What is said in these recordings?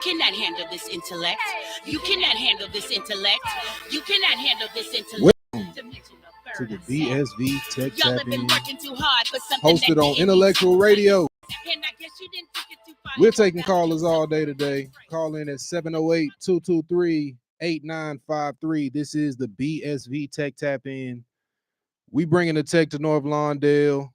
cannot handle this intellect. You cannot handle this intellect. You cannot handle this intellect. Welcome to the BSV Tech Y'all Tap have been In, working too hard for something hosted that on didn't Intellectual Radio. And I guess you didn't think it too far. We're taking callers all day today. Call in at 708-223-8953. This is the BSV Tech Tap In. We bringing the tech to North Lawndale,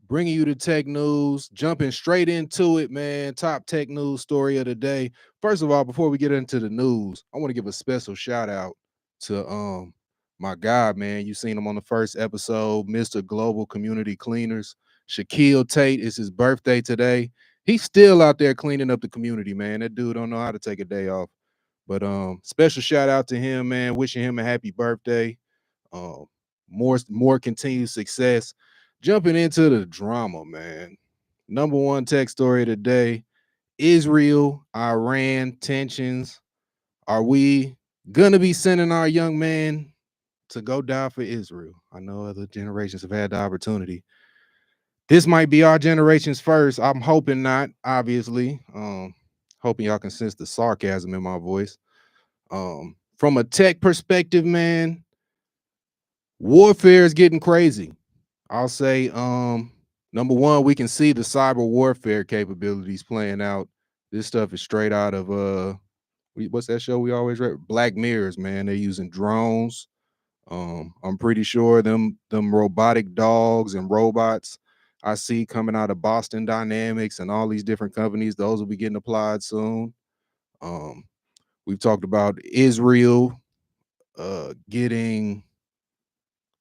bringing you the tech news, jumping straight into it, man. Top tech news story of the day. First of all, before we get into the news, I want to give a special shout out to my guy, man. You seen him on the first episode, Mr. Global Community Cleaners. Shaquille Tate, is his birthday today. He's still out there cleaning up the community, man. That dude don't know how to take a day off. But special shout out to him, man. Wishing him a happy birthday. More continued success. Jumping into the drama, man. Number one tech story today: Israel, Iran tensions. Are we gonna be sending our young man to go die for Israel? I know other generations have had the opportunity. This might be our generation's first. I'm hoping not, obviously. Hoping y'all can sense the sarcasm in my voice. From a tech perspective, man, warfare is getting crazy. I'll say, number one, we can see the cyber warfare capabilities playing out. This stuff is straight out of what's that show we always read? Black Mirrors, man. They're using drones. I'm pretty sure them robotic dogs and robots I see coming out of Boston Dynamics and all these different companies, those will be getting applied soon. We've talked about Israel getting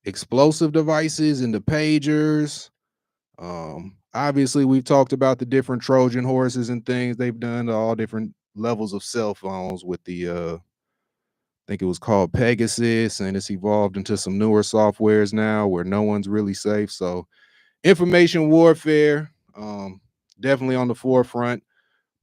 explosive devices into pagers. Obviously, we've talked about the different Trojan horses and things they've done to all different levels of cell phones with the I think it was called Pegasus, and it's evolved into some newer softwares now where no one's really safe. So information warfare, definitely on the forefront.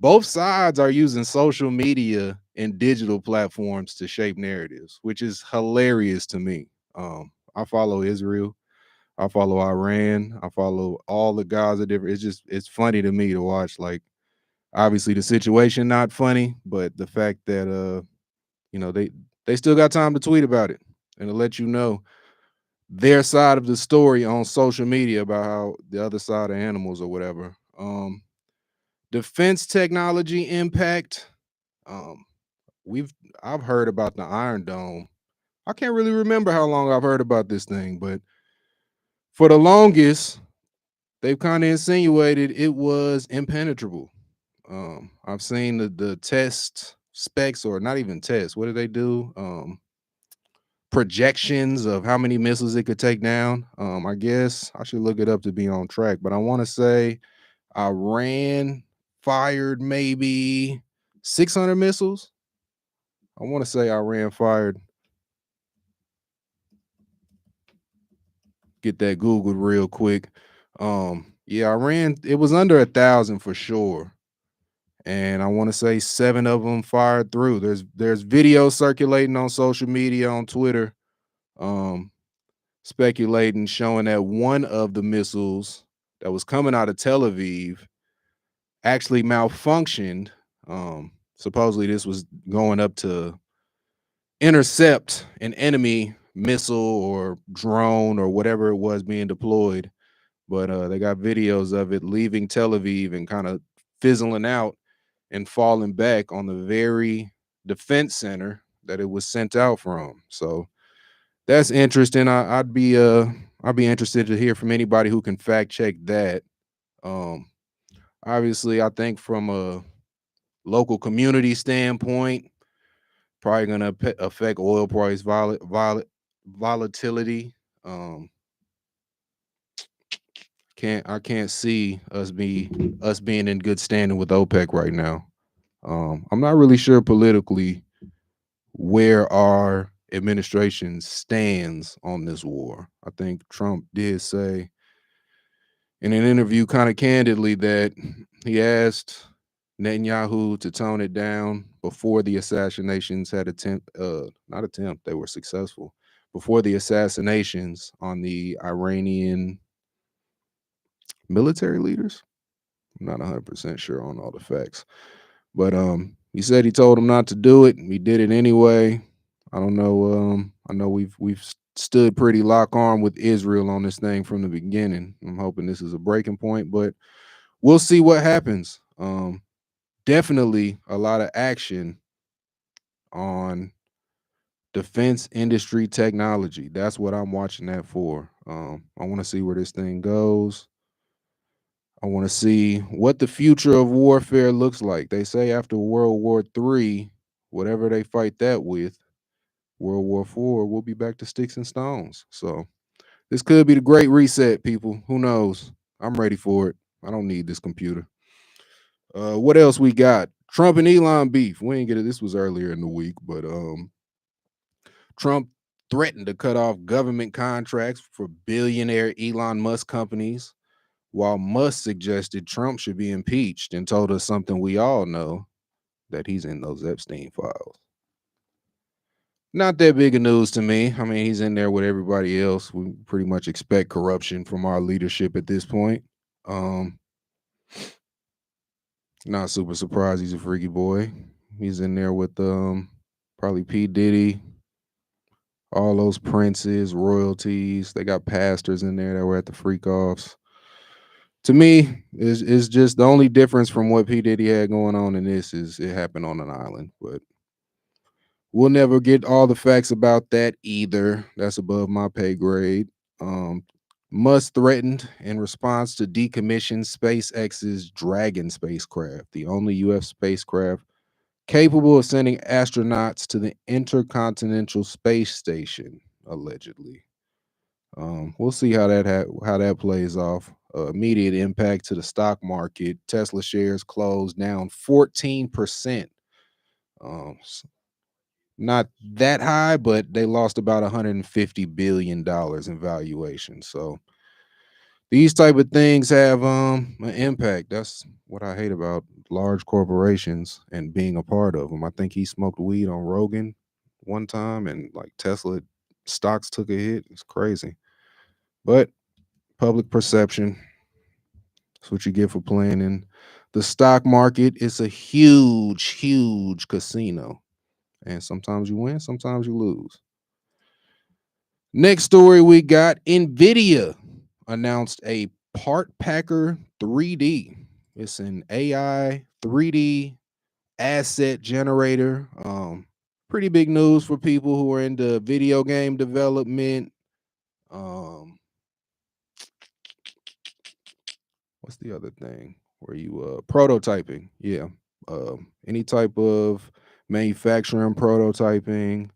Both sides are using social media and digital platforms to shape narratives, which is hilarious to me. I follow Israel. I follow Iran. I follow all the guys are different. It's funny to me to watch. Like, obviously the situation not funny, but the fact that they still got time to tweet about it and to let you know their side of the story on social media about how the other side of animals or whatever. Defense technology impact. Um, I've heard about the Iron Dome. I can't really remember how long I've heard about this thing, but for the longest, they've kind of insinuated it was impenetrable. I've seen the test specs, or not even tests. What do they do? Projections of how many missiles it could take down. I guess I should look it up to be on track, but I want to say Iran fired maybe 600 missiles. I want to say Iran fired. Get that Googled real quick. Yeah, Iran, it was under 1,000 for sure. And I want to say 7 of them fired through. There's videos circulating on social media, on Twitter, speculating, showing that one of the missiles that was coming out of Tel Aviv actually malfunctioned. Supposedly this was going up to intercept an enemy missile or drone or whatever it was being deployed. But they got videos of it leaving Tel Aviv and kind of fizzling out and falling back on the very defense center that it was sent out from. So that's interesting. I'd be interested to hear from anybody who can fact check that. Obviously, I think from a local community standpoint, probably going to affect oil price volatility. I can't see us being in good standing with OPEC right now. I'm not really sure politically where our administration stands on this war. I think Trump did say in an interview kind of candidly that he asked Netanyahu to tone it down before the assassinations they were successful, before the assassinations on the Iranian military leaders. I'm not 100% sure on all the facts. But he said he told him not to do it. We did it anyway. I don't know. I know we've stood pretty lock arm with Israel on this thing from the beginning. I'm hoping this is a breaking point, but we'll see what happens. Definitely a lot of action on defense industry technology. That's what I'm watching that for. I want to see where this thing goes. I want to see what the future of warfare looks like. They say after World War III, whatever they fight that with, World War IV, we'll be back to sticks and stones. So this could be the great reset, people. Who knows? I'm ready for it. I don't need this computer. What else we got? Trump and Elon beef. We ain't get it. This was earlier in the week, but Trump threatened to cut off government contracts for billionaire Elon Musk companies, while Musk suggested Trump should be impeached and told us something we all know, that he's in those Epstein files. Not that big of news to me. I mean, he's in there with everybody else. We pretty much expect corruption from our leadership at this point. Not super surprised he's a freaky boy. He's in there with probably P. Diddy, all those princes, royalties. They got pastors in there that were at the freak offs. To me, is just the only difference from what P. Diddy had going on in this is it happened on an island. But we'll never get all the facts about that either. That's above my pay grade. Musk threatened in response to decommission SpaceX's Dragon spacecraft, the only U.S. spacecraft capable of sending astronauts to the Intercontinental Space Station, allegedly. We'll see how that plays off. Immediate impact to the stock market. Tesla shares closed down 14%. Not that high, but they lost about $150 billion in valuation. So these type of things have an impact. That's what I hate about large corporations and being a part of them. I think he smoked weed on Rogan one time, and like Tesla stocks took a hit. It's crazy. But public perception, that's what you get for playing in the stock market. It's a huge, huge casino. And sometimes you win, sometimes you lose. Next story we got, NVIDIA announced a Part Packer 3D. It's an AI 3D asset generator. Pretty big news for people who are into video game development. What's the other thing where you prototyping? Yeah. Any type of manufacturing prototyping.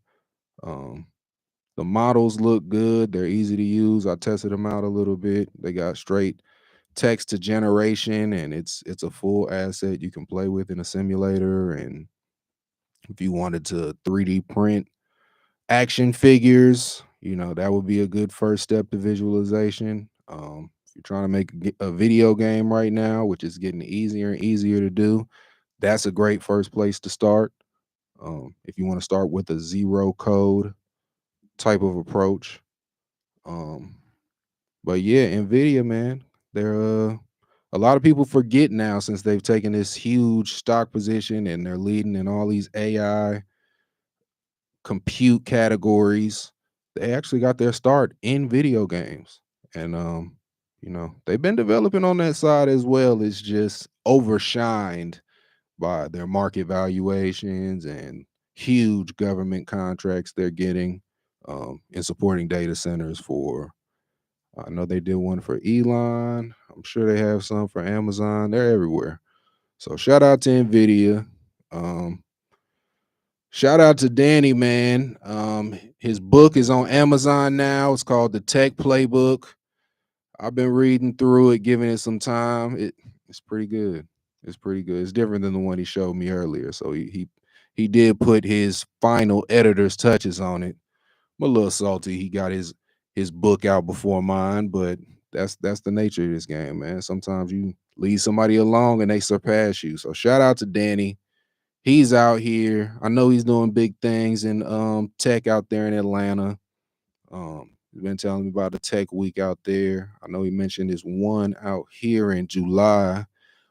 The models look good. They're easy to use. I tested them out a little bit. They got straight text to generation, and it's a full asset you can play with in a simulator. And if you wanted to 3D print action figures, that would be a good first step to visualization. If you're trying to make a video game right now, which is getting easier and easier to do, that's a great first place to start. If you want to start with a zero code type of approach. But yeah, NVIDIA, man, they're a lot of people forget now, since they've taken this huge stock position and they're leading in all these AI compute categories. They actually got their start in video games. And they've been developing on that side as well. It's just overshined by their market valuations and huge government contracts they're getting in supporting data centers for. I know they did one for Elon. I'm sure they have some for Amazon. They're everywhere. So shout out to NVIDIA. Shout out to Danny, man. His book is on Amazon now. It's called The Tech Playbook. I've been reading through it, giving it some time. It's pretty good. It's pretty good. It's different than the one he showed me earlier. So he did put his final editor's touches on it. I'm a little salty. He got his book out before mine, but that's the nature of this game, man. Sometimes you leave somebody along and they surpass you. So shout out to Danny. He's out here. I know he's doing big things in tech out there in Atlanta. He's been telling me about the tech week out there. I know he mentioned this one out here in July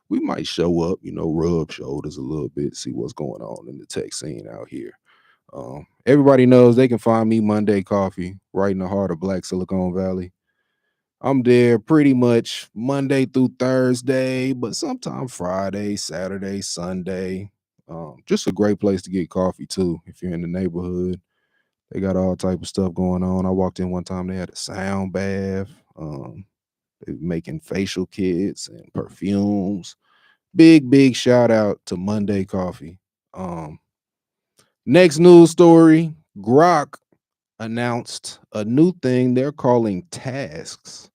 we might show up, rub shoulders a little bit, see what's going on in the tech scene out here. Everybody knows they can find me Monday Coffee right in the heart of Black Silicon Valley. I'm there pretty much Monday through Thursday, but sometimes Friday, Saturday, Sunday. Just a great place to get coffee too if you're in the neighborhood. They got all type of stuff going on. I walked in one time, they had a sound bath. They making facial kits and perfumes. Big shout out to Monday Coffee. Next news story, Grok announced a new thing they're calling tasks.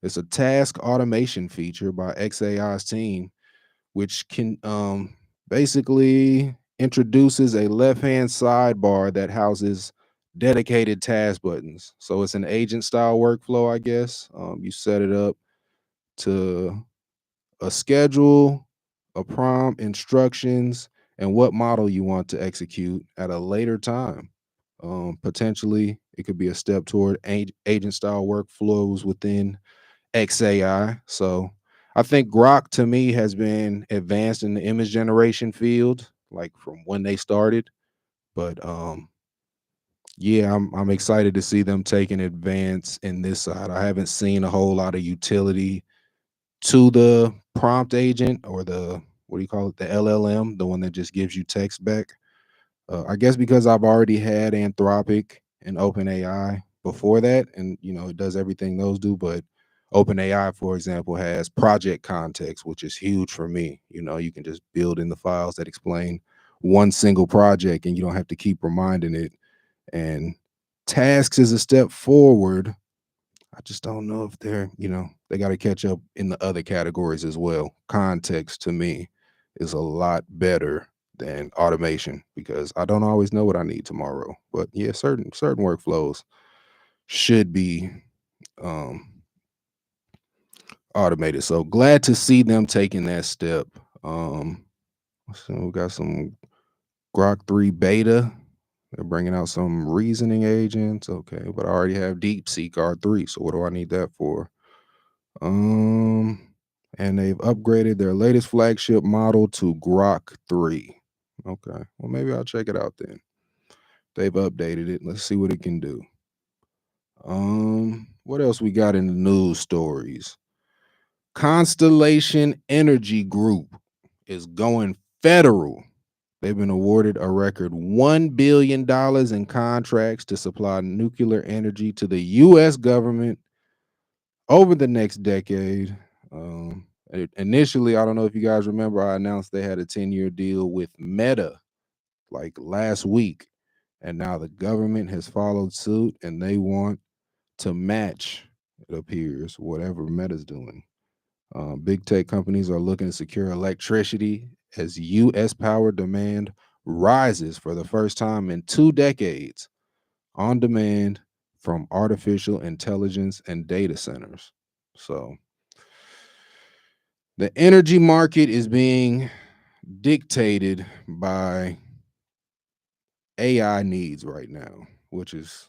It's a task automation feature by XAI's team, which can basically introduces a left-hand sidebar that houses dedicated task buttons. So it's an agent style workflow, I guess. You set it up to a schedule, a prompt, instructions, and what model you want to execute at a later time. Potentially, it could be a step toward agent style workflows within XAI. So I think Grok to me has been advanced in the image generation field, like from when they started. But yeah, I'm excited to see them taking advance in this side. I haven't seen a whole lot of utility to the prompt agent or the what do you call it, the LLM, the one that just gives you text back. I guess because I've already had Anthropic and OpenAI before that, and it does everything those do. But OpenAI, for example, has project context, which is huge for me. You can just build in the files that explain one single project, and you don't have to keep reminding it. And tasks is a step forward. I just don't know if they got to catch up in the other categories as well. Context to me is a lot better than automation because I don't always know what I need tomorrow. But yeah, certain workflows should be automated. So glad to see them taking that step. So we got some Grok 3 beta. They're bringing out some reasoning agents. Okay, but I already have DeepSeek R3. So what do I need that for? And they've upgraded their latest flagship model to Grok 3. Okay, well, maybe I'll check it out then. They've updated it. Let's see what it can do. What else we got in the news stories? Constellation Energy Group is going federal. They've been awarded a record $1 billion in contracts to supply nuclear energy to the U.S. government over the next decade. Initially, I don't know if you guys remember, I announced they had a 10-year deal with Meta like last week. And now the government has followed suit and they want to match, it appears, whatever Meta's doing. Big tech companies are looking to secure electricity as U.S. power demand rises for the first time in 2 decades on demand from artificial intelligence and data centers. So the energy market is being dictated by AI needs right now, which is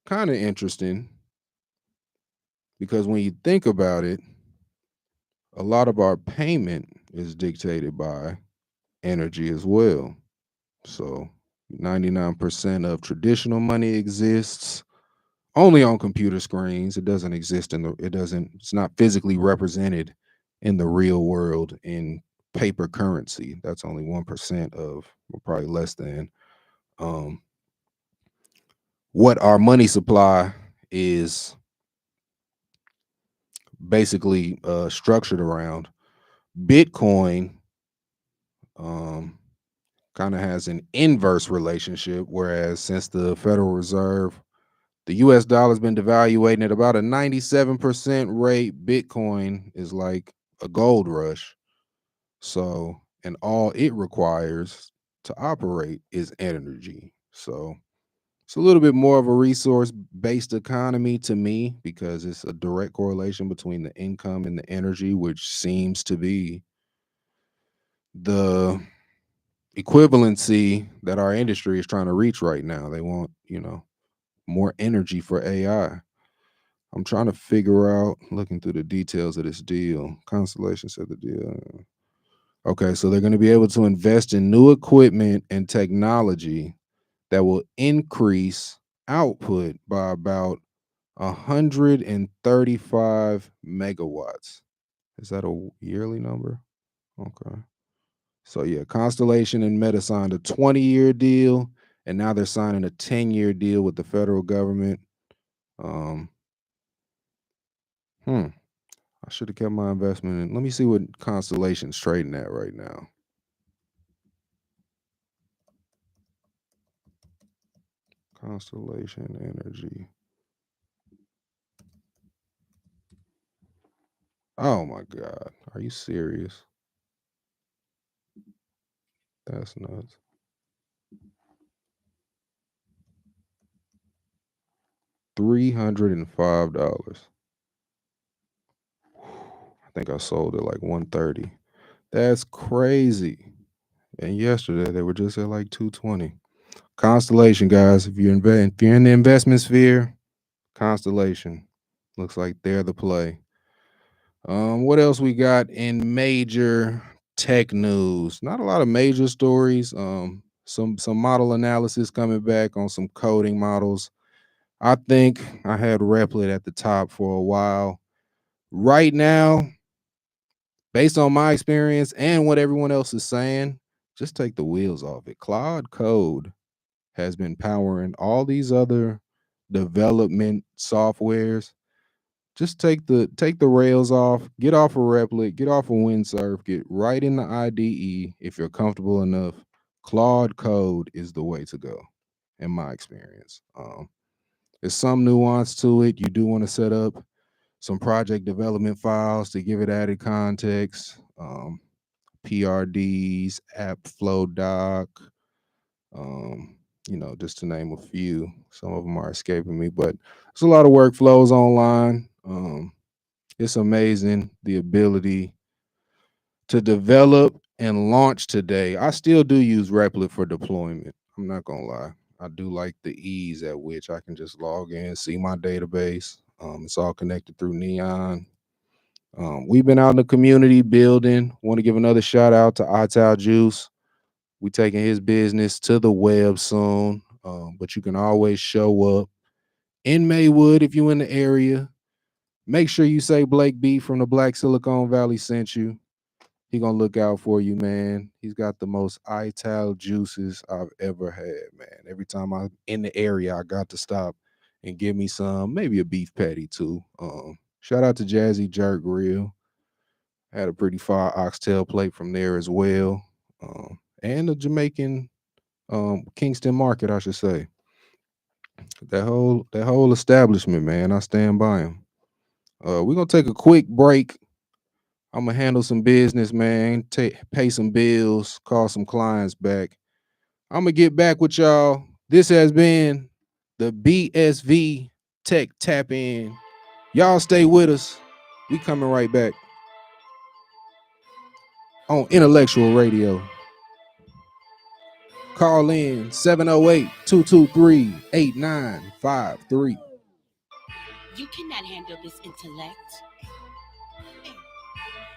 kind of interesting because when you think about it, a lot of our payment is dictated by energy as well. So 99% of traditional money exists only on computer screens. It's not physically represented in the real world in paper currency. That's only 1% of, or probably less than, what our money supply is basically structured around. Bitcoin kind of has an inverse relationship, whereas since the Federal Reserve, the US dollar has been devaluating at about a 97% rate, Bitcoin is like a gold rush. So, and all it requires to operate is energy. So, it's a little bit more of a resource-based economy to me because it's a direct correlation between the income and the energy, which seems to be the equivalency that our industry is trying to reach right now. They want, more energy for AI. I'm trying to figure out, looking through the details of this deal. Constellation said the deal. Okay, so they're going to be able to invest in new equipment and technology that will increase output by about 135 megawatts. Is that a yearly number? Okay. So yeah, Constellation and Meta signed a 20-year deal, and now they're signing a 10-year deal with the federal government. I should have kept my investment in. Let me see what Constellation's trading at right now. Constellation Energy. Oh my God. Are you serious? That's nuts. $305. I think I sold it like 130. That's crazy. And yesterday they were just at like 220. Constellation, guys. If you're in the investment sphere, Constellation looks like they're the play. What else we got in major tech news? Not a lot of major stories. Some model analysis coming back on some coding models. I think I had Replit at the top for a while. Right now, based on my experience and what everyone else is saying, just take the wheels off it. Claude Code has been powering all these other development softwares. Just take the rails off, get off of Replit, get off of Windsurf, get right in the IDE if you're comfortable enough. Claude Code is the way to go, in my experience. There's some nuance to it. You do want to set up some project development files to give it added context. PRDs, app flow doc, just to name a few. Some of them are escaping me, but there's a lot of workflows online. It's amazing the ability to develop and launch today. I still do use Replit for deployment. I'm not gonna lie. I do like the ease at which I can just log in, see my database. It's all connected through Neon. We've been out in the community building. Want to give another shout out to Ital Juice. We taking his business to the web soon. But you can always show up in Maywood if you in the area. Make sure you say Blake B from the Black Silicon Valley sent you. He gonna look out for you, man. He's got the most Ital juices I've ever had, man. Every time I'm in the area, I got to stop and give me some, maybe a beef patty too. Shout out to Jazzy Jerk Grill. Had a pretty far oxtail plate from there as well. And the Jamaican Kingston Market, I should say. That whole establishment, man. I stand by him. We're gonna take a quick break. I'm gonna handle some business, man. Pay some bills, call some clients back. I'm gonna get back with y'all. This has been the BSV Tech Tap In. Y'all stay with us. We coming right back on Intellectual Radio. Call in 708-223-8953. You cannot handle this intellect.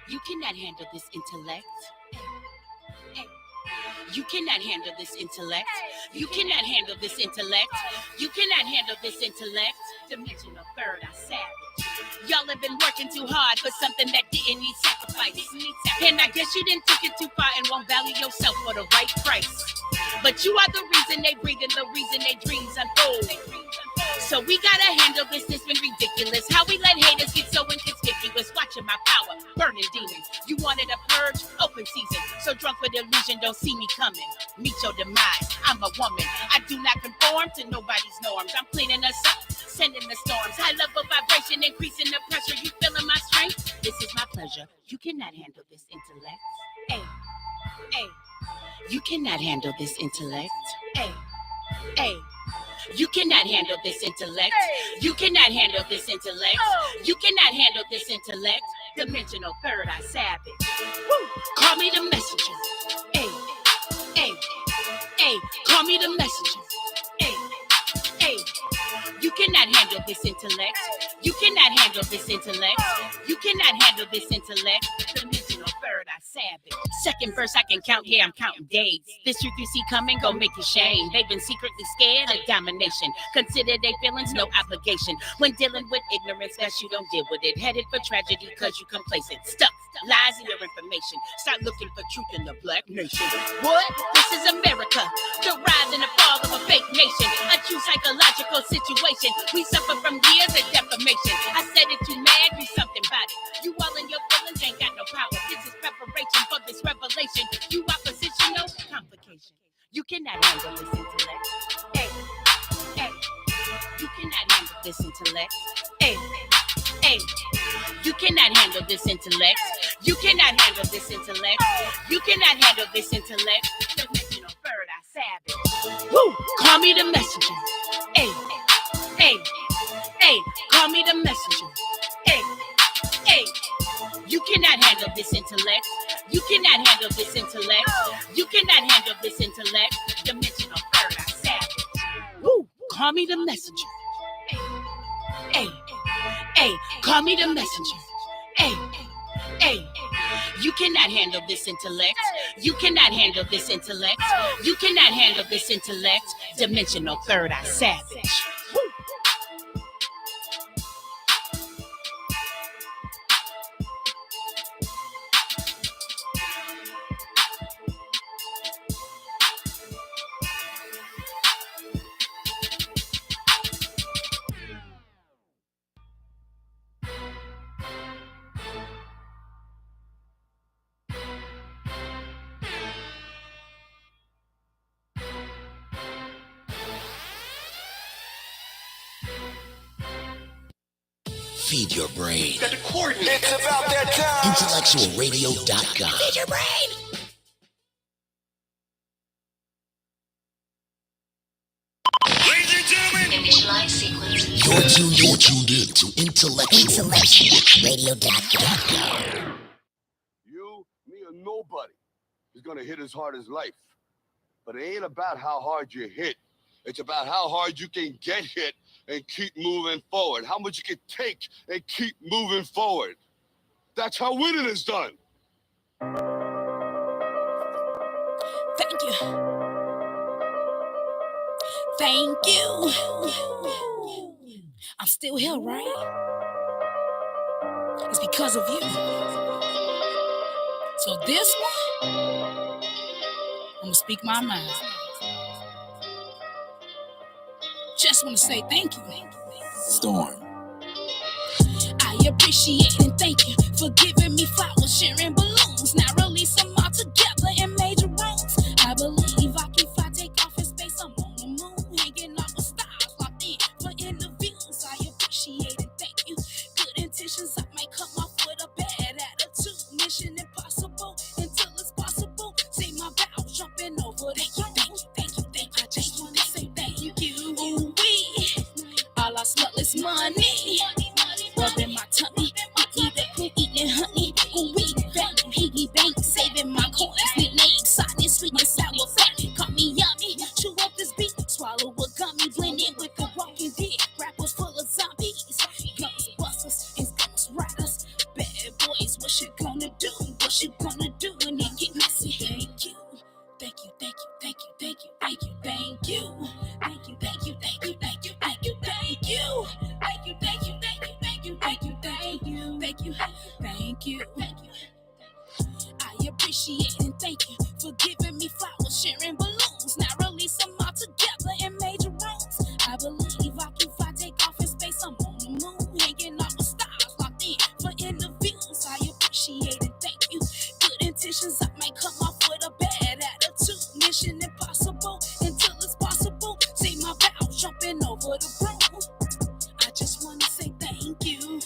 You cannot handle this intellect. You cannot handle this intellect. You cannot handle this intellect. You cannot handle this intellect. Dimensional third, I savage. Y'all have been working too hard for something that didn't need sacrifice. And I guess you didn't take it too far and won't value yourself for the right price. But you are the reason they breathe and the reason they dreams unfold. So we gotta handle this, it's been ridiculous. How we let haters get so inconspicuous. Watching my power, burning demons. You wanted a purge, open season. So drunk with illusion, don't see me coming. Meet your demise, I'm a woman. I do not conform to nobody's norms. I'm cleaning us up, sending the storms. High level vibration, increasing the pressure. You feeling my strength? This is my pleasure. You cannot handle this intellect. Hey, hey. You cannot handle this intellect. Hey, hey. You cannot handle this intellect. You cannot handle this intellect. You cannot handle this intellect. Dimensional third eye savage. Woo. Call me the messenger. Hey, hey, hey. Call me the messenger. Hey, hey. You cannot handle this intellect. You cannot handle this intellect. You cannot handle this intellect. Dimensional third eye savage. Second verse I can count, yeah, I'm counting days. This truth you see coming, gon' make you shame. They've been secretly scared of domination. Consider their feelings no obligation. When dealing with ignorance, that you don't deal with it. Headed for tragedy cause you complacent. Stuck lies in your information. Start looking for truth in the black nation. What? This is America. The rise and the fall of a fake nation. A true psychological situation. We suffer from years of defamation. I said it, you mad, do something about it. You all in your feelings ain't got no power. This is preparation for this revelation. You opposition, no complication. You cannot handle this intellect. Hey, hey. You cannot handle this intellect. Hey, hey. You cannot handle this intellect. You cannot handle this intellect. You cannot handle this intellect. Dimensional third eye savage. Woo! Call me the messenger. Hey, hey, hey. Call me the messenger. Hey, hey. You cannot handle this intellect. You cannot handle this intellect. You cannot handle this intellect. Dimensional third eye savage. Woo! Call me the messenger. Hey, hey. Call me the messenger. Hey, hey. You cannot handle this intellect. You cannot handle this intellect. You cannot handle this intellect. Dimensional third eye savage. Woo. Feed your brain. Got the coordinates. It's about that time. IntellectualRadio.com. Feed your brain. Ladies and gentlemen. Initialize sequence. You're tuned in to IntellectualRadio.com. You, me, or nobody is gonna hit as hard as life. But it ain't about how hard you hit. It's about how hard you can get hit and keep moving forward. How much you can take and keep moving forward. That's how winning is done. Thank you. Thank you. I'm still here, right? It's because of you. So this one, I'm gonna speak my mind. Just want to say thank you. Storm. I appreciate and thank you for giving me flowers, sharing balloons. Now release them all together in major rooms. I believe I can fly, take off in space. I'm on the moon, hanging out with stars, locked in for interviews. I appreciate and thank you. Good intentions, I might come off with a bad attitude. Mission impossible until it's possible. See my bow jumping over the throne. Thank you. I just want to say thank you. All I smell is money. Rubbing my tummy. Eating honey. We piggy bank. Saving my coins. Nickname, sonic, sweet and sour fat. Call me yummy. Chew up this beat. Swallow a gummy. Blend in with the walking dead. Rappers full of zombies. Guns busters and ghost riders. Bad boys, what you gonna do? What you gonna do when it get messy? Thank you. Thank you. I appreciate and thank you for giving me flowers, sharing balloons. Now release them all together in major rooms. I believe I can fly, take off in space. I'm on the moon, hanging out with stars, locked in for interviews. I appreciate and thank you. Good intentions, I might come off with a bad attitude. Mission impossible until it's possible. See my bow jumping over the room. I just want to say thank you.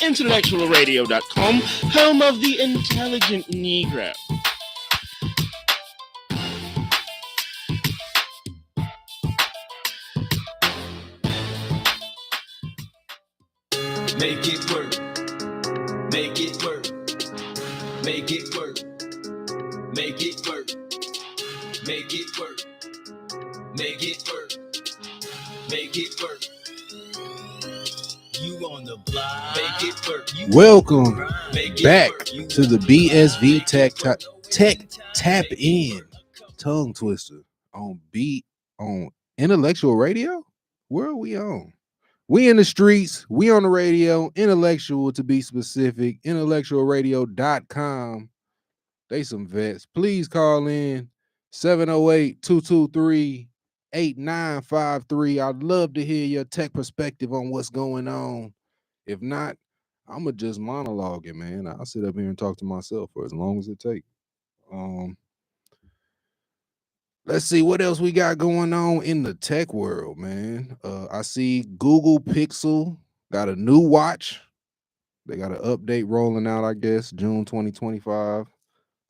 IntellectualRadio.com, home of the intelligent Negro. Make it work. Make it work. Make it work. Make it work. Make it work. Make it work. Make it work. You on the block. Make it work. Welcome back to the BSV Tech Tap In tongue twister on Intellectual Radio. Where are we on? We in the streets, we on the radio, intellectual to be specific, IntellectualRadio.com. They some vets. Please call in 708-223-8953. I'd love to hear your tech perspective on what's going on. If not, I'ma just monologue it, man. I'll sit up here and talk to myself for as long as it takes. Let's see what else we got going on in the tech world, man. I see Google Pixel got a new watch. They got an update rolling out, I guess, June 2025.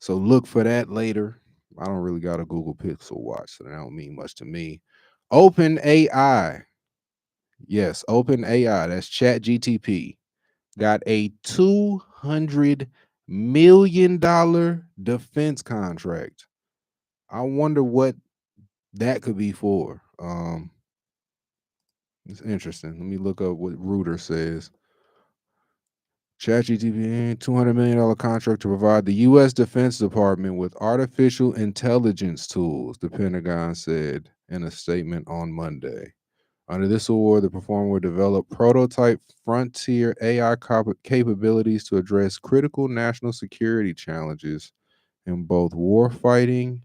So look for that later. I don't really got a Google Pixel watch, so that don't mean much to me. OpenAI. Yes, OpenAI. That's ChatGTP. Got a $200 million defense contract. I wonder what that could be for. It's interesting. Let me look up what Reuters says. ChatGPT $200 million contract to provide the U.S. Defense Department with artificial intelligence tools, the Pentagon said in a statement on Monday. Under this award, the performer will develop prototype frontier AI capabilities to address critical national security challenges in both warfighting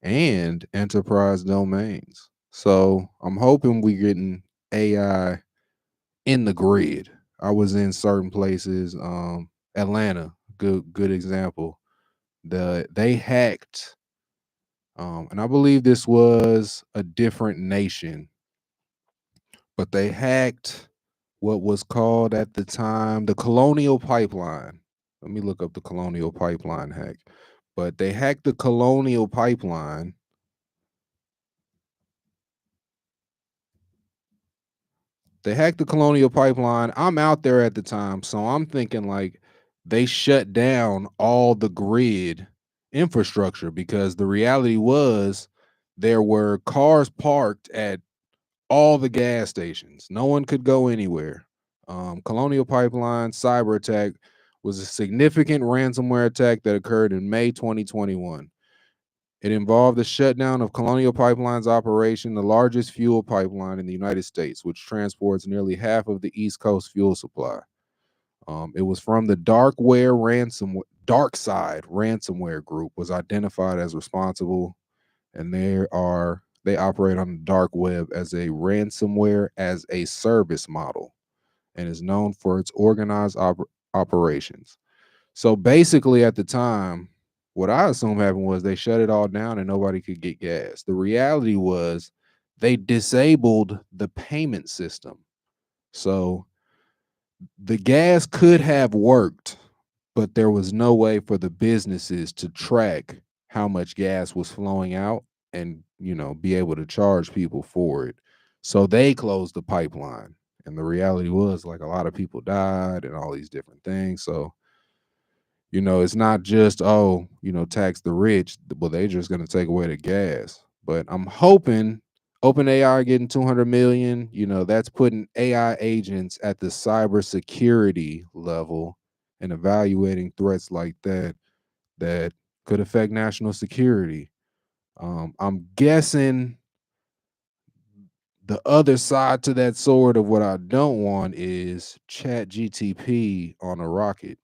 and enterprise domains. So I'm hoping we're getting AI in the grid. I was in certain places, Atlanta, good example. They hacked, and I believe this was a different nation, but they hacked what was called at the time the Colonial Pipeline. Let me look up the Colonial Pipeline hack. But they hacked the Colonial Pipeline. They hacked the Colonial Pipeline. I'm out there at the time, so I'm thinking like they shut down all the grid infrastructure because the reality was there were cars parked at all the gas stations. No one could go anywhere. Colonial Pipeline cyber attack was a significant ransomware attack that occurred in May 2021. It involved the shutdown of Colonial Pipeline's operation, the largest fuel pipeline in the United States, which transports nearly half of the East Coast fuel supply. It was from the dark side ransomware group was identified as responsible, and they operate on the dark web as a ransomware as a service model, and is known for its organized operations. So basically, at the time, what I assume happened was they shut it all down and nobody could get gas. The reality was they disabled the payment system. So the gas could have worked, but there was no way for the businesses to track how much gas was flowing out and, be able to charge people for it. So they closed the pipeline. And the reality was like a lot of people died and all these different things. So it's not just, tax the rich, but they're just going to take away the gas. But I'm hoping OpenAI getting 200 million, that's putting AI agents at the cybersecurity level and evaluating threats like that could affect national security. I'm guessing the other side to that sword of what I don't want is Chat GTP on a rocket.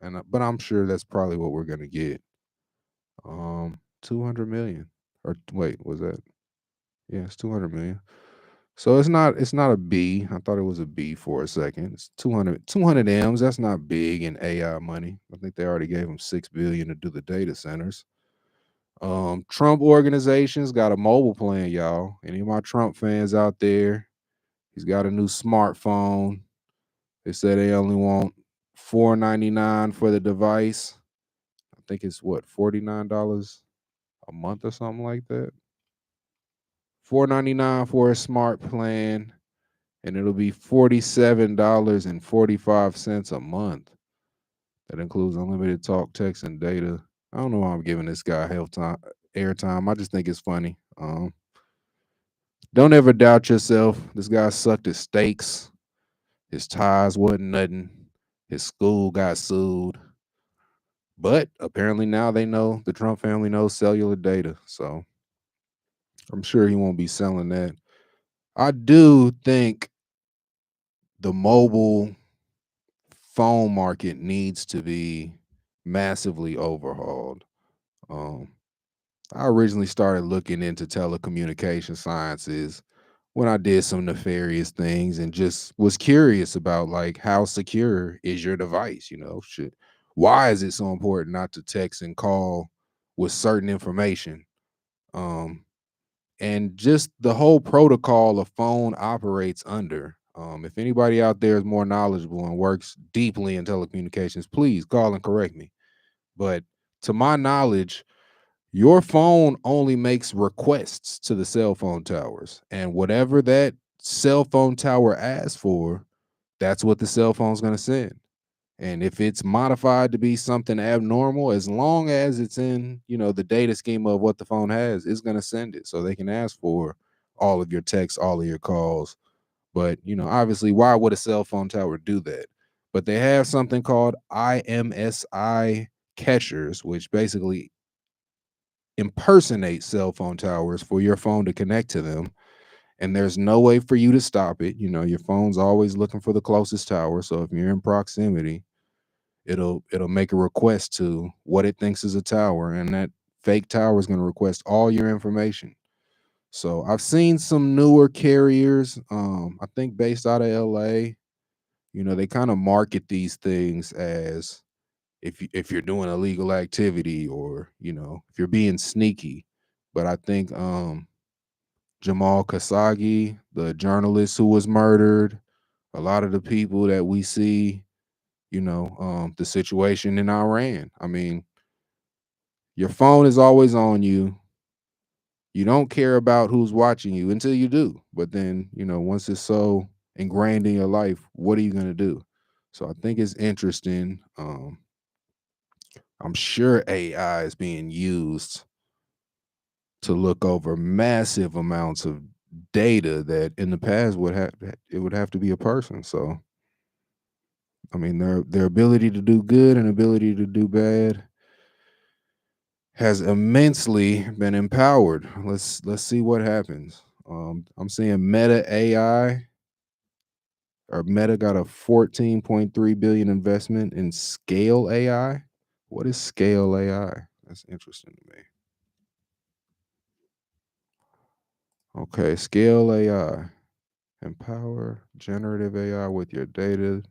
But I'm sure that's probably what we're gonna get. 200 million. Or wait, was that? Yeah, it's 200 million. So it's not a B. I thought it was a B for a second. It's 200 M's. That's not big in AI money. I think they already gave them 6 billion to do the data centers. Trump organizations got a mobile plan, y'all. Any of my Trump fans out there, he's got a new smartphone. They say they only want $4.99 for the device. I think it's what, $49 a month or something like that. $4.99 for a smart plan, and it'll be $47.45 a month. That includes unlimited talk, text, and data. I don't know why I'm giving this guy airtime. I just think it's funny. Don't ever doubt yourself. This guy sucked at steaks. His ties wasn't nothing. His school got sued. But apparently now the Trump family knows cellular data. So I'm sure he won't be selling that. I do think the mobile phone market needs to be massively overhauled. I originally started looking into telecommunication sciences when I did some nefarious things and just was curious about like how secure is your device, why is it so important not to text and call with certain information? And just the whole protocol a phone operates under. If anybody out there is more knowledgeable and works deeply in telecommunications, please call and correct me. But to my knowledge, your phone only makes requests to the cell phone towers, and whatever that cell phone tower asks for, that's what the cell phone's going to send. And if it's modified to be something abnormal, as long as it's in, the data schema of what the phone has, it's going to send it. So they can ask for all of your texts, all of your calls. But, obviously, why would a cell phone tower do that? But they have something called IMSI catchers, which basically impersonate cell phone towers for your phone to connect to them. And there's no way for you to stop it. Your phone's always looking for the closest tower. So if you're in proximity, it'll make a request to what it thinks is a tower, and that fake tower is going to request all your information. So I've seen some newer carriers, I think based out of LA. They kind of market these things as if you're doing illegal activity or if you're being sneaky. But I think Jamal Khashoggi, the journalist who was murdered, a lot of the people that we see, the situation in Iran. I mean, your phone is always on you. You don't care about who's watching you until you do. But then, once it's so ingrained in your life, what are you going to do? So I think it's interesting. I'm sure AI is being used to look over massive amounts of data that in the past would have to be a person. So I mean, their ability to do good and ability to do bad has immensely been empowered. Let's see what happens. I'm seeing Meta AI, or Meta got a 14.3 billion investment in Scale AI. What is Scale AI? That's interesting to me. Okay, Scale AI. Empower generative AI with your data.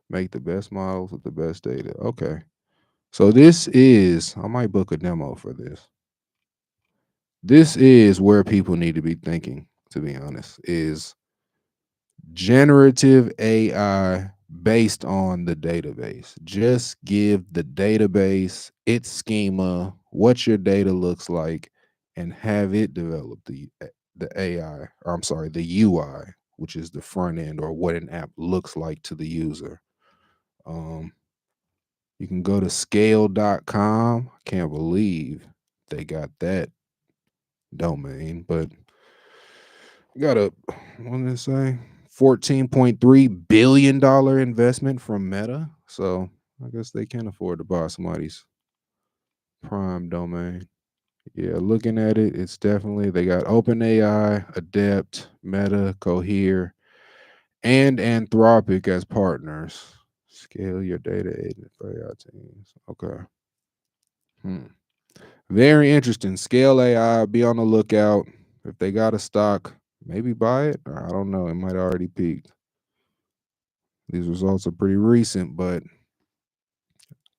Make the best models with the best data. Okay. So I might book a demo for this. This is where people need to be thinking, to be honest, is generative AI based on the database. Just give the database its schema, what your data looks like, and have it develop the AI, or I'm sorry, the UI, which is the front end or what an app looks like to the user. You can go to scale.com. I can't believe they got that domain, but got what did it say? $14.3 billion investment from Meta. So I guess they can afford to buy somebody's prime domain. Yeah, looking at it, it's definitely, they got OpenAI, Adept, Meta, Cohere, and Anthropic as partners. Scale your data agent for AI teams. Okay. Very interesting. Scale AI, be on the lookout. If they got a stock, maybe buy it. I don't know. It might already peaked. These results are pretty recent, but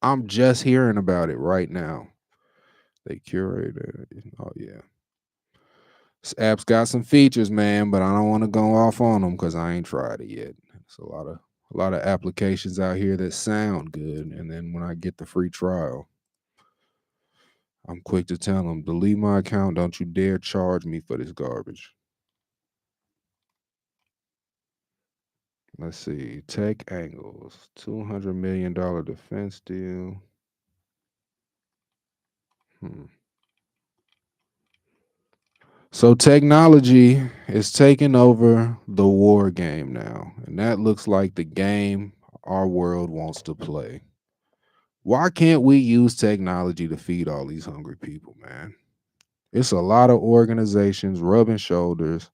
I'm just hearing about it right now. They curated. Oh, yeah. This app's got some features, man, but I don't want to go off on them because I ain't tried it yet. It's a a lot of applications out here that sound good, and then when I get the free trial, I'm quick to tell them, delete my account. Don't you dare charge me for this garbage. Let's see. Tech Angles, $200 million defense deal. So technology is taking over the war game now, and that looks like the game our world wants to play. Why can't we use technology to feed all these hungry people, man? It's a lot of organizations rubbing shoulders.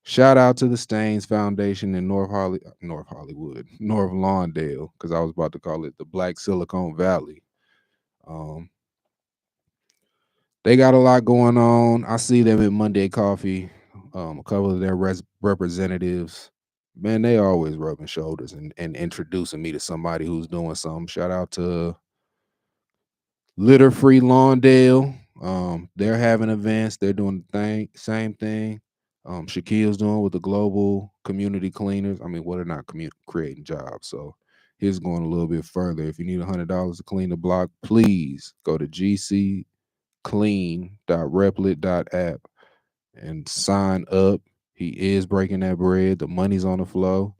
Shout out to the Staines Foundation in North Hollywood, North Lawndale, because I was about to call it the Black Silicon Valley. Um, they got a lot going on. I see them at Monday Coffee. A couple of their representatives, man, they always rubbing shoulders and introducing me to somebody who's doing something. Shout out to Litter Free Lawndale. They're having events. They're doing the same thing. Shaquille's doing with the global community cleaners. I mean, well, they're not creating jobs. So here's going a little bit further. If you need $100 to clean the block, please go to gcclean.replit.app and sign up. He is breaking that bread. The money's on the flow.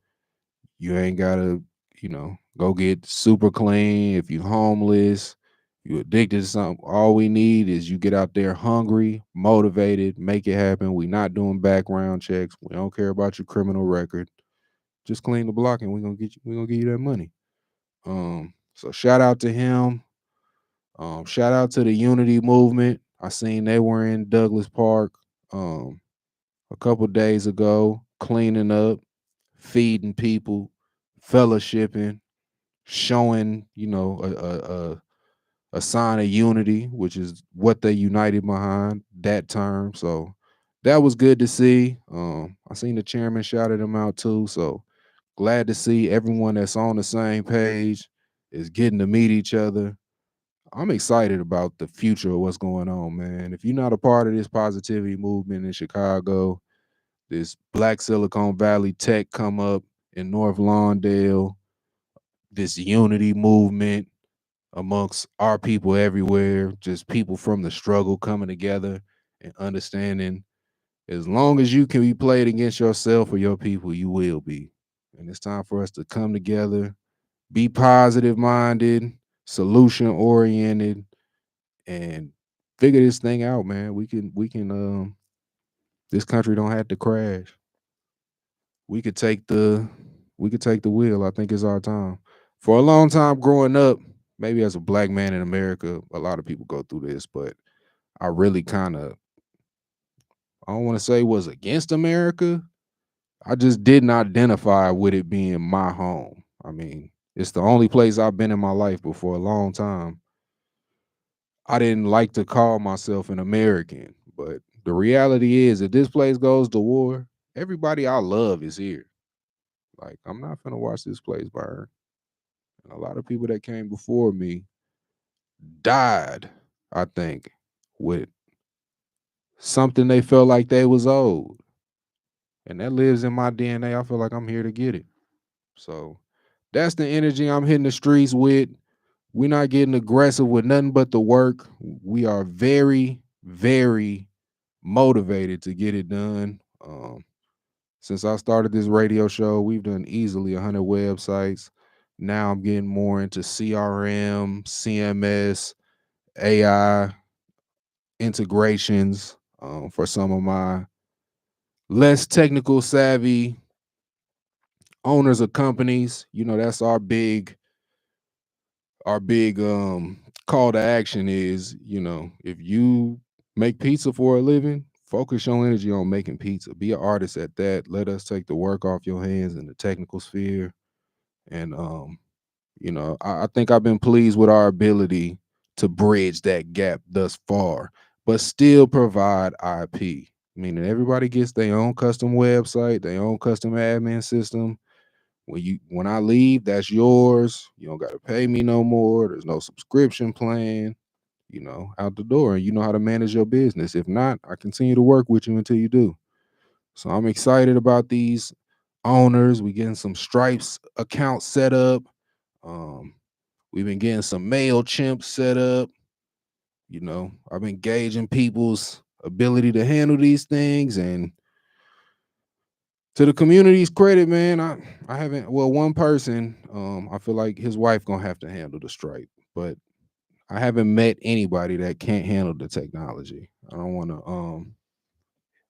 You ain't gotta, go get super clean. If you're homeless, you addicted to something, all we need is you get out there hungry, motivated, make it happen. We not doing background checks. We don't care about your criminal record. Just clean the block and we're gonna give you that money. So shout out to him. Shout out to the Unity movement. I seen they were in Douglas Park a couple days ago, cleaning up, feeding people, fellowshipping, showing, a sign of unity, which is what they united behind that term. So that was good to see. I seen the chairman shouted him out too. So glad to see everyone that's on the same page is getting to meet each other. I'm excited about the future of what's going on, man. If you're not a part of this positivity movement in Chicago, this Black Silicon Valley tech come up in North Lawndale, this unity movement amongst our people everywhere, just people from the struggle coming together and understanding as long as you can be played against yourself or your people, you will be. And it's time for us to come together, be positive minded, solution oriented, and figure this thing out, man. This country don't have to crash. We could take the wheel. I think it's our time. For a long time growing up, maybe as a black man in America, a lot of people go through this, but I really I don't want to say was against America. I just didn't identify with it being my home. I mean, it's the only place I've been in my life, but for a long time, I didn't like to call myself an American. But the reality is, if this place goes to war, everybody I love is here. Like, I'm not gonna watch this place burn. And a lot of people that came before me died, I think, with something they felt like they was owed. And that lives in my DNA. I feel like I'm here to get it. So that's the energy I'm hitting the streets with. We're not getting aggressive with nothing but the work. We are very, very motivated to get it done. Since I started this radio show, we've done easily 100 websites. Now I'm getting more into CRM, CMS, AI integrations for some of my less technical savvy owners of companies. That's our big call to action is, if you make pizza for a living, focus your energy on making pizza. Be an artist at that. Let us take the work off your hands in the technical sphere. And I think I've been pleased with our ability to bridge that gap thus far, but still provide IP, meaning everybody gets their own custom website, their own custom admin system. When I leave, that's yours. You don't got to pay me no more. There's no subscription plan, out the door, and you know how to manage your business. If not, I continue to work with you until you do. So I'm excited about these owners. We getting some Stripes accounts set up. We've been getting some MailChimp set up. You know, I've been gauging people's ability to handle these things, and to the community's credit, man, I haven't. Well, one person, I feel like his wife gonna have to handle the Stripe, but I haven't met anybody that can't handle the technology. I don't want to.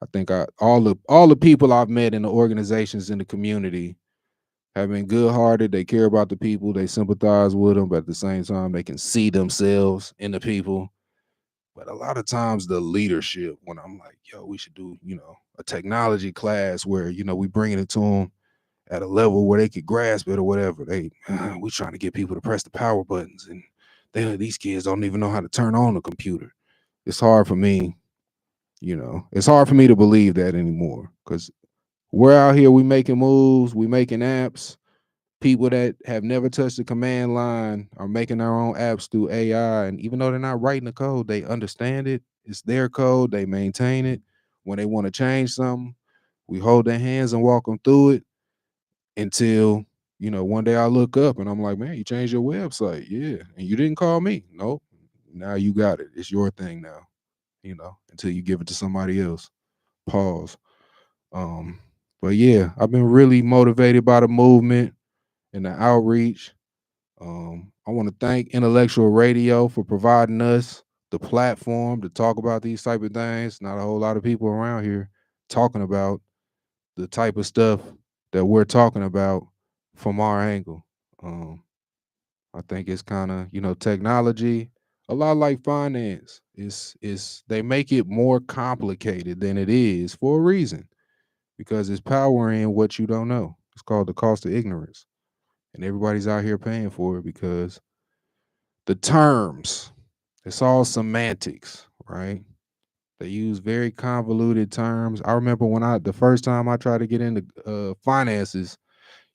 I think all the people I've met in the organizations in the community have been good hearted. They care about the people. They sympathize with them, but at the same time, they can see themselves in the people. But a lot of times, the leadership, when I'm like, "Yo, we should do, a technology class where we bringing it to them at a level where they could grasp it or whatever. We trying to get people to press the power buttons, and these kids don't even know how to turn on a computer." It's hard for me, it's hard for me to believe that anymore, because we're out here, we making moves, we making apps. People that have never touched the command line are making their own apps through AI, and even though they're not writing the code, they understand it. It's their code. They maintain it. When they want to change something, we hold their hands and walk them through it until one day I look up and I'm like, "Man, you changed your website." "Yeah, and you didn't call me." "Nope." "Now you got it. It's your thing now." Until you give it to somebody else. Pause. But yeah, I've been really motivated by the movement and the outreach. I want to thank Intellectual Radio for providing us the platform to talk about these type of things. Not a whole lot of people around here talking about the type of stuff that we're talking about from our angle. Um, I think it's kind of, technology, a lot like finance. Is they make it more complicated than it is for a reason, because it's powering what you don't know. It's called the cost of ignorance. And everybody's out here paying for it because the terms, it's all semantics, right? They use very convoluted terms. I remember the first time I tried to get into finances,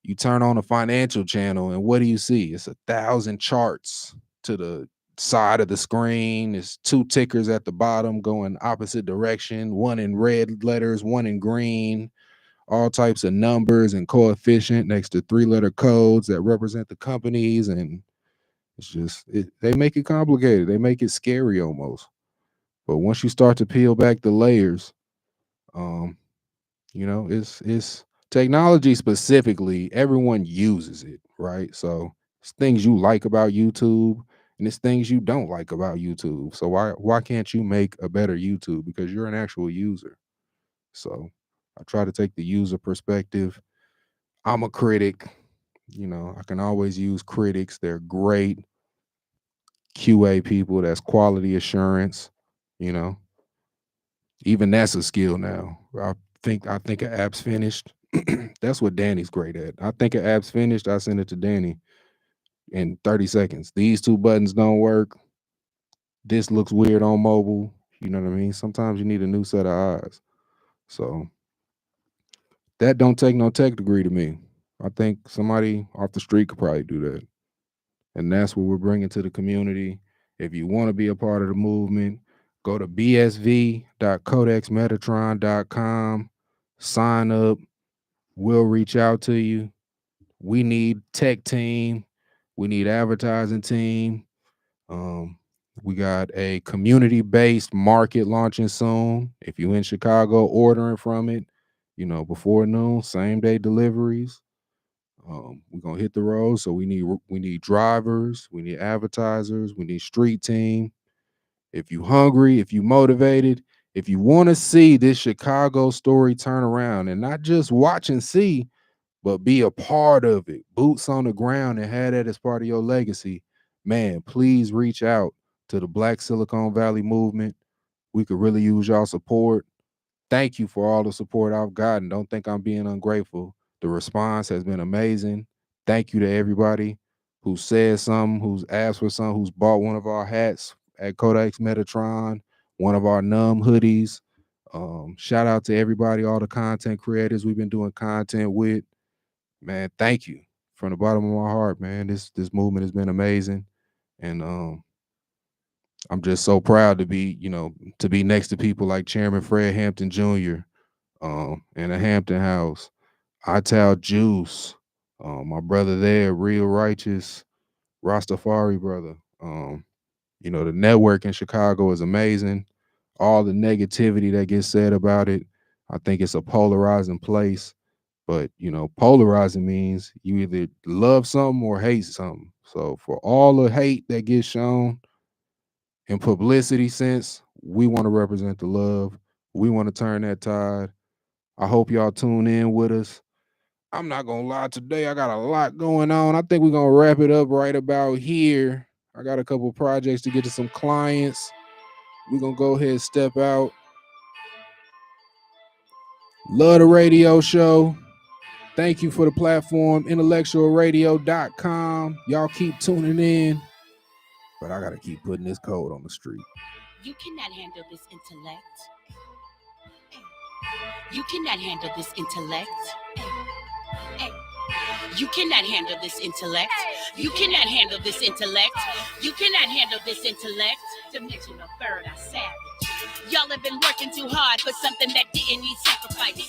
you turn on a financial channel and what do you see? It's 1,000 charts to the side of the screen. It's two tickers at the bottom going opposite direction, one in red letters, one in green, all types of numbers and coefficient next to three-letter codes that represent the companies. And it's just, they make it complicated. They make it scary almost. But once you start to peel back the layers, um, it's technology specifically, everyone uses it, right? So it's things you like about YouTube and it's things you don't like about YouTube. So why can't you make a better YouTube? Because you're an actual user. So I try to take the user perspective. I'm a critic. I can always use critics. They're great QA people. That's quality assurance. You know, even that's a skill now. I think an app's finished. That's what Danny's great at. I think an app's finished. I send it to Danny in 30 seconds. These two buttons don't work. This looks weird on mobile. You know what I mean? Sometimes you need a new set of eyes. So that don't take no tech degree to me. I think somebody off the street could probably do that. And that's what we're bringing to the community. If you want to be a part of the movement, go to bsv.codexmetatron.com, sign up. We'll reach out to you. We need tech team. We need advertising team. We got a community-based market launching soon. If you're in Chicago ordering from it, before noon, same day deliveries. We're gonna hit the road. So we need drivers, we need advertisers, we need street team. If you hungry, if you motivated, if you want to see this Chicago story turn around and not just watch and see, but be a part of it, boots on the ground, and have that as part of your legacy, man, please reach out to the Black Silicon Valley movement. We could really use y'all support. Thank you for all the support I've gotten. Don't think I'm being ungrateful. The response has been amazing. Thank you to everybody who said something, who's asked for something, who's bought one of our hats at Codex Metatron, one of our numb hoodies. Shout out to everybody, all the content creators we've been doing content with. Man, thank you from the bottom of my heart, man. This movement has been amazing. And I'm just so proud to be next to people like Chairman Fred Hampton Jr. In the Hampton House, Ital Juice, my brother there, Real Righteous, Rastafari brother. You know, the network in Chicago is amazing. All the negativity that gets said about it, I think it's a polarizing place. But, you know, polarizing means you either love something or hate something. So for all the hate that gets shown in publicity sense, we want to represent the love. We want to turn that tide. I hope y'all tune in with us. I'm not going to lie, today I got a lot going on. I think we're going to wrap it up right about here. I got a couple projects to get to some clients. We're going to go ahead and step out. Love the radio show. Thank you for the platform, IntellectualRadio.com. Y'all keep tuning in, but I got to keep putting this code on the street. You cannot handle this intellect. You cannot handle this intellect. You cannot handle this intellect. You cannot handle this intellect. You cannot handle this intellect. To mention a third, I savage. Y'all have been working too hard for something that didn't need sacrifice.